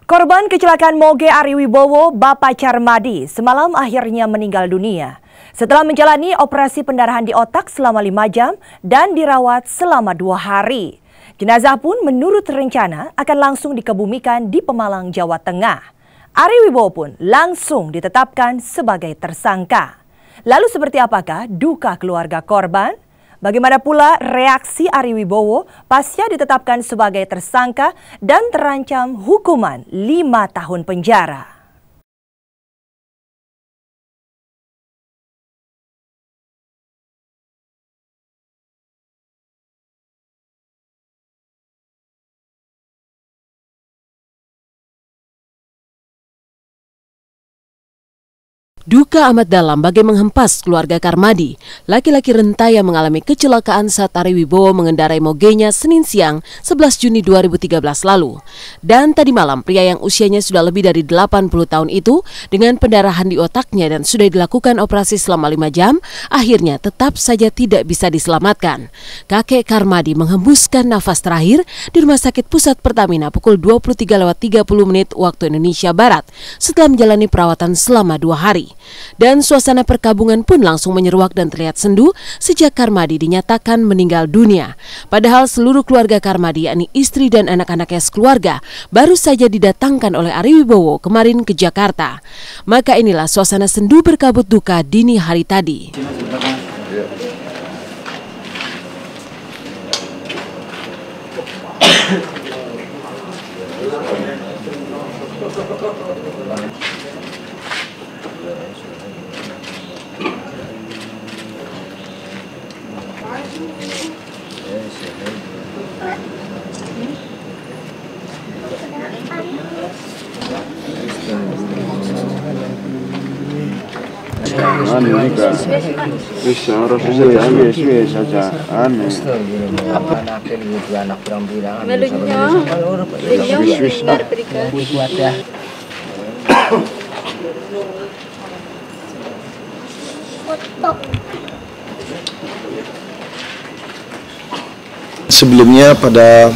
Korban kecelakaan Moge Ari Wibowo, Bapak Carmadi, semalam akhirnya meninggal dunia setelah menjalani operasi pendarahan di otak selama 5 jam dan dirawat selama 2 hari. Jenazah pun menurut rencana akan langsung dikebumikan di Pemalang, Jawa Tengah. Ari Wibowo pun langsung ditetapkan sebagai tersangka. Lalu seperti apakah duka keluarga korban? Bagaimana pula reaksi Ari Wibowo pasca ditetapkan sebagai tersangka dan terancam hukuman 5 tahun penjara? Duka amat dalam bagai menghempas keluarga Carmadi, laki-laki renta yang mengalami kecelakaan saat Ari Wibowo mengendarai mogenya Senin siang 11 Juni 2013 lalu. Dan tadi malam pria yang usianya sudah lebih dari 80 tahun itu dengan pendarahan di otaknya dan sudah dilakukan operasi selama 5 jam, akhirnya tetap saja tidak bisa diselamatkan. Kakek Carmadi menghembuskan nafas terakhir di Rumah Sakit Pusat Pertamina pukul 23.30 waktu Indonesia Barat setelah menjalani perawatan selama 2 hari. Dan suasana perkabungan pun langsung menyeruak dan terlihat sendu sejak Carmadi dinyatakan meninggal dunia. Padahal seluruh keluarga Carmadi, yakni istri dan anak-anaknya sekeluarga, baru saja didatangkan oleh Ari Wibowo kemarin ke Jakarta. Maka inilah suasana sendu berkabut duka dini hari tadi. Sebelumnya pada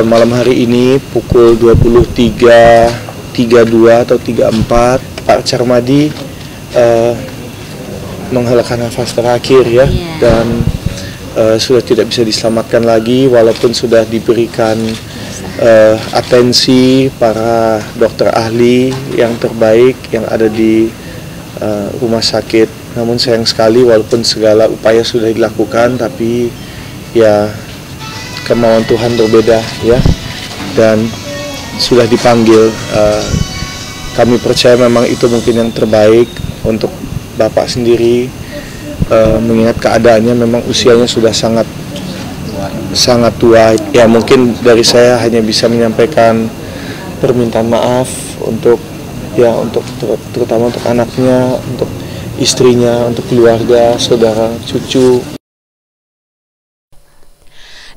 malam hari ini pukul 23.32 atau 34 Pak Carmadi menghelakan nafas terakhir ya, dan sudah tidak bisa diselamatkan lagi walaupun sudah diberikan atensi para dokter ahli yang terbaik yang ada di rumah sakit. Namun sayang sekali walaupun segala upaya sudah dilakukan, tapi ya kemauan Tuhan berbeda ya, dan sudah dipanggil. Kami percaya memang itu mungkin yang terbaik untuk Bapak sendiri, mengingat keadaannya memang usianya sudah sangat tua. Ya mungkin dari saya hanya bisa menyampaikan permintaan maaf untuk terutama untuk anaknya, untuk istrinya, untuk keluarga, saudara, cucu.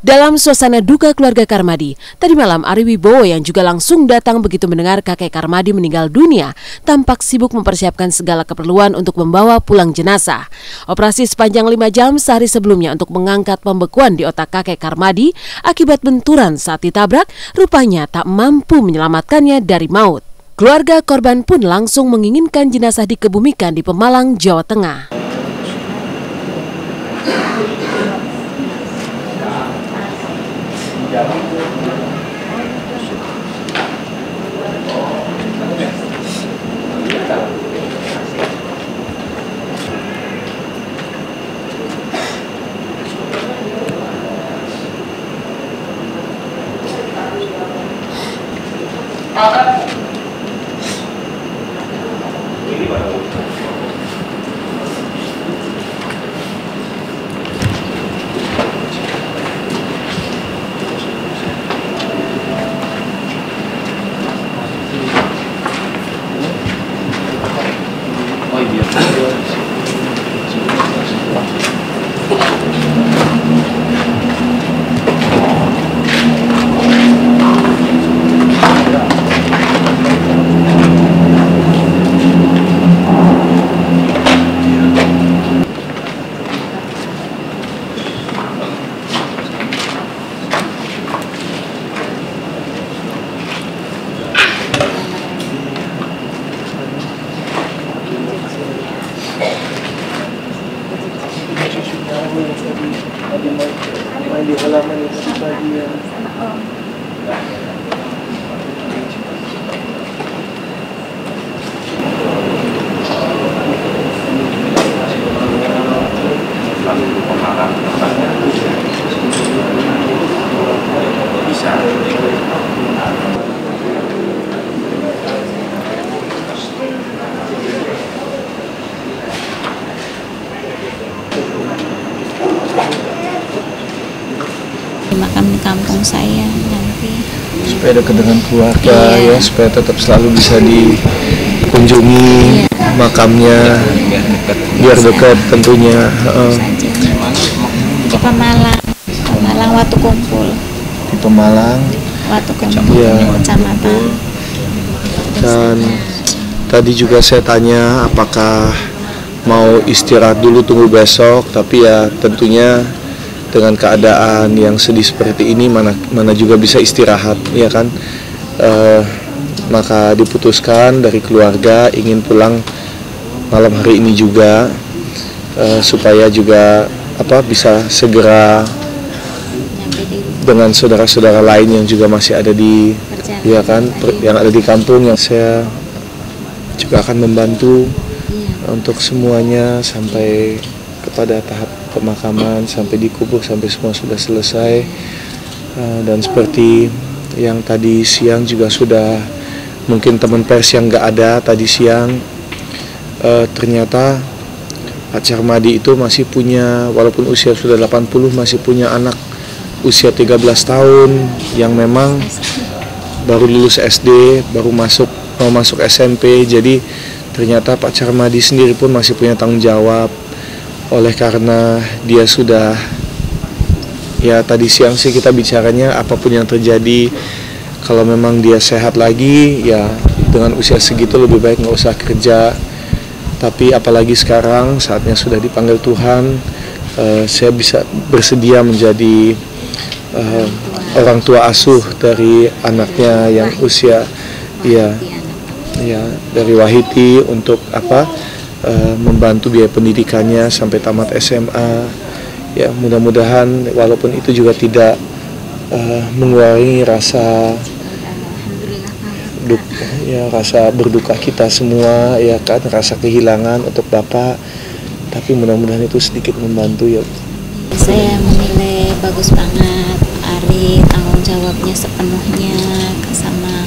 Dalam suasana duka keluarga Carmadi, tadi malam Ari Wibowo yang juga langsung datang begitu mendengar kakek Carmadi meninggal dunia, tampak sibuk mempersiapkan segala keperluan untuk membawa pulang jenazah. Operasi sepanjang 5 jam sehari sebelumnya untuk mengangkat pembekuan di otak kakek Carmadi akibat benturan saat ditabrak, rupanya tak mampu menyelamatkannya dari maut. Keluarga korban pun langsung menginginkan jenazah dikebumikan di Pemalang, Jawa Tengah. kampung saya nanti. Supaya dekat dengan keluarga, ya, supaya tetap selalu bisa dikunjungi makamnya, biar dekat tentunya. Di Pemalang waktu kumpul. Di Pemalang. Waktu kumpul kecamatan. Dan tadi juga saya tanya apakah mau istirahat dulu tunggu besok, tapi ya tentunya dengan keadaan yang sedih seperti ini mana juga bisa istirahat, ya kan? Maka diputuskan dari keluarga ingin pulang malam hari ini juga, supaya juga bisa segera dengan saudara-saudara lain yang juga masih ada di yang ada di kampung. Yang saya juga akan membantu untuk semuanya sampai kepada tahap pemakaman, sampai dikubur, sampai semua sudah selesai. Dan seperti yang tadi siang juga sudah, mungkin teman pers yang nggak ada tadi siang, ternyata Pak Carmadi itu masih punya, walaupun usia sudah 80, masih punya anak usia 13 tahun yang memang baru lulus SD, baru mau masuk SMP. Jadi ternyata Pak Carmadi sendiri pun masih punya tanggung jawab. Oleh karena dia sudah, ya tadi siang sih kita bicaranya apapun yang terjadi, kalau memang dia sehat lagi, ya dengan usia segitu lebih baik nggak usah kerja. Tapi apalagi sekarang saatnya sudah dipanggil Tuhan, saya bisa bersedia menjadi orang tua asuh dari anaknya yang usia, ya dari Wahiti, untuk membantu biaya pendidikannya sampai tamat SMA. Ya mudah-mudahan walaupun itu juga tidak mengurangi rasa rasa berduka kita semua, ya kan, rasa kehilangan untuk Bapak, tapi mudah-mudahan itu sedikit membantu, ya. Saya menilai bagus banget Ari, tanggung jawabnya sepenuhnya sama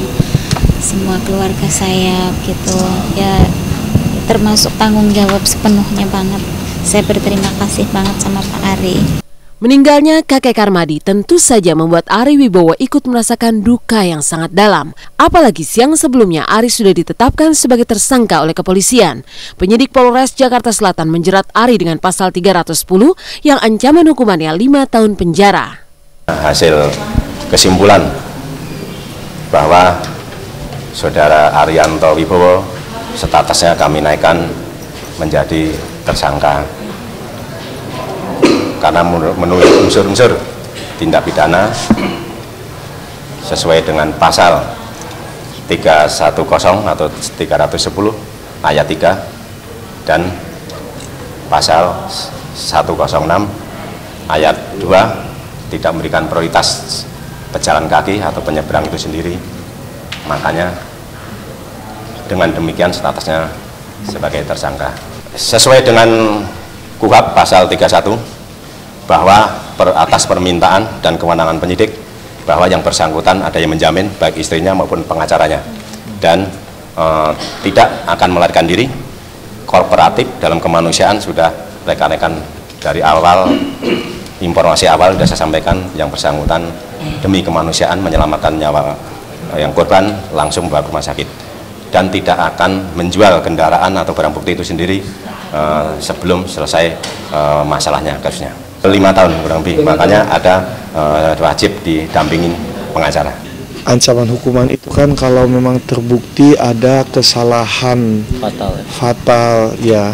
semua keluarga saya gitu ya, termasuk tanggung jawab sepenuhnya banget. Saya berterima kasih banget sama Pak Ari. Meninggalnya kakek Carmadi tentu saja membuat Ari Wibowo ikut merasakan duka yang sangat dalam. Apalagi siang sebelumnya Ari sudah ditetapkan sebagai tersangka oleh kepolisian. Penyidik Polres Jakarta Selatan menjerat Ari dengan pasal 310 yang ancaman hukumannya 5 tahun penjara. Hasil kesimpulan bahwa Saudara Arianto Wibowo statusnya kami naikkan menjadi tersangka karena memenuhi unsur-unsur tindak pidana sesuai dengan pasal 310 atau 310 ayat 3 dan pasal 106 ayat 2 tidak memberikan prioritas pejalan kaki atau penyeberang itu sendiri. Makanya dengan demikian statusnya sebagai tersangka. Sesuai dengan KUHP pasal 31 bahwa atas permintaan dan kewenangan penyidik bahwa yang bersangkutan ada yang menjamin baik istrinya maupun pengacaranya dan tidak akan melarikan diri. Kooperatif dalam kemanusiaan sudah rekan-rekan dari awal, informasi awal sudah saya sampaikan, yang bersangkutan demi kemanusiaan menyelamatkan nyawa yang korban langsung bawa ke rumah sakit dan tidak akan menjual kendaraan atau barang bukti itu sendiri sebelum selesai masalahnya, kasusnya. 5 tahun kurang lebih, makanya ada wajib didampingin pengacara. Ancaman hukuman itu kan kalau memang terbukti ada kesalahan fatal ya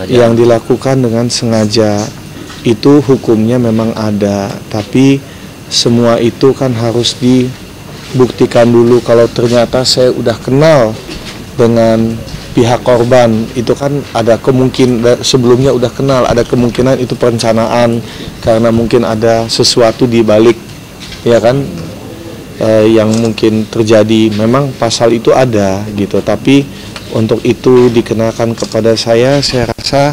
yang dilakukan dengan sengaja, itu hukumnya memang ada, tapi semua itu kan harus dibuktikan dulu. Kalau ternyata saya udah kenal dengan pihak korban, itu kan ada kemungkinan sebelumnya udah kenal, ada kemungkinan itu perencanaan karena mungkin ada sesuatu di balik, ya kan, yang mungkin terjadi. Memang pasal itu ada gitu, tapi untuk itu dikenakan kepada saya rasa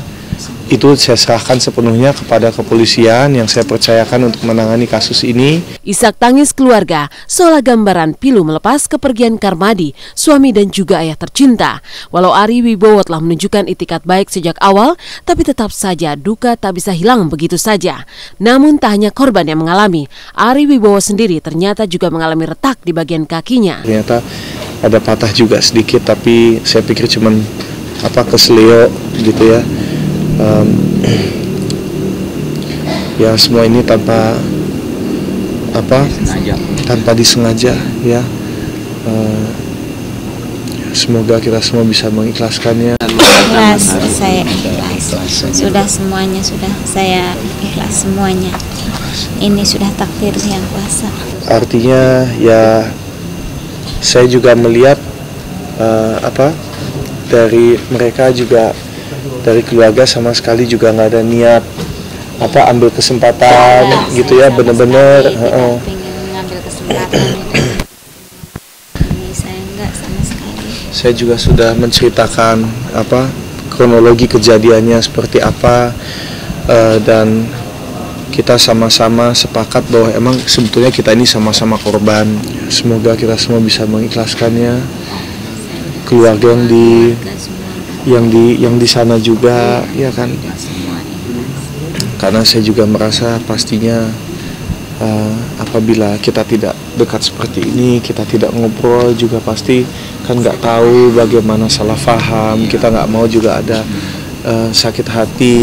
itu saya serahkan sepenuhnya kepada kepolisian yang saya percayakan untuk menangani kasus ini. Isak tangis keluarga seolah gambaran pilu melepas kepergian Karmadi, suami dan juga ayah tercinta. Walau Ari Wibowo telah menunjukkan itikat baik sejak awal, tapi tetap saja duka tak bisa hilang begitu saja. Namun tak hanya korban yang mengalami, Ari Wibowo sendiri ternyata juga mengalami retak di bagian kakinya. Ternyata ada patah juga sedikit, tapi saya pikir cuman kesleo gitu ya. Ya semua ini tanpa disengaja ya. Semoga kita semua bisa mengikhlaskannya. Ikhlas, saya ikhlas. Sudah semuanya, sudah saya ikhlas semuanya. Ini sudah takdir yang kuasa. Artinya ya saya juga melihat dari mereka juga, dari keluarga sama sekali juga nggak ada niat ambil kesempatan gitu ya, bener-bener ngambil kesempatan ini saya enggak sama sekali. Saya juga sudah menceritakan kronologi kejadiannya seperti apa, dan kita sama-sama sepakat bahwa emang sebetulnya kita ini sama-sama korban. Semoga kita semua bisa mengikhlaskannya. Keluarga yang di sana juga ya kan, karena saya juga merasa pastinya apabila kita tidak dekat seperti ini, kita tidak ngobrol juga pasti kan nggak tahu bagaimana salah paham, kita nggak mau juga ada sakit hati.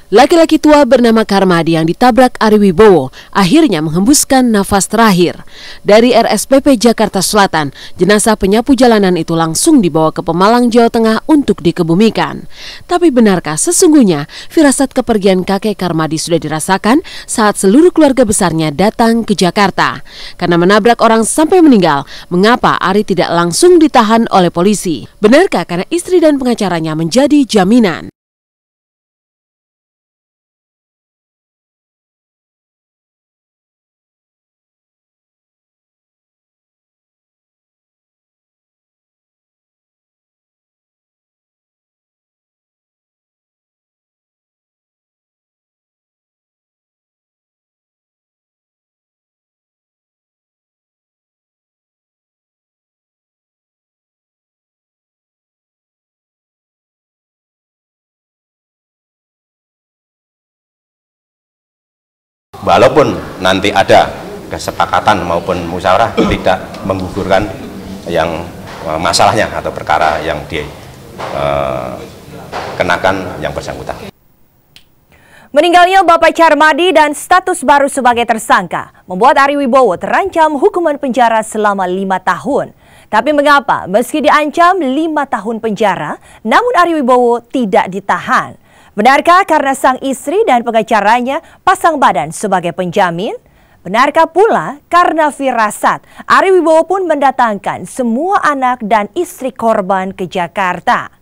Laki-laki tua bernama Karmadi yang ditabrak Ari Wibowo akhirnya menghembuskan nafas terakhir. Dari RSPP Jakarta Selatan, jenazah penyapu jalanan itu langsung dibawa ke Pemalang, Jawa Tengah untuk dikebumikan. Tapi benarkah sesungguhnya firasat kepergian kakek Karmadi sudah dirasakan saat seluruh keluarga besarnya datang ke Jakarta? Karena menabrak orang sampai meninggal, mengapa Ari tidak langsung ditahan oleh polisi? Benarkah karena istri dan pengacaranya menjadi jaminan? Walaupun nanti ada kesepakatan maupun musyawarah, tidak menggugurkan yang masalahnya atau perkara yang dikenakan yang bersangkutan. Meninggalnya Bapak Carmadi dan status baru sebagai tersangka membuat Ari Wibowo terancam hukuman penjara selama 5 tahun. Tapi mengapa meski diancam 5 tahun penjara, namun Ari Wibowo tidak ditahan? Benarkah karena sang istri dan pengacaranya pasang badan sebagai penjamin? Benarkah pula karena firasat Ari Wibowo pun mendatangkan semua anak dan istri korban ke Jakarta?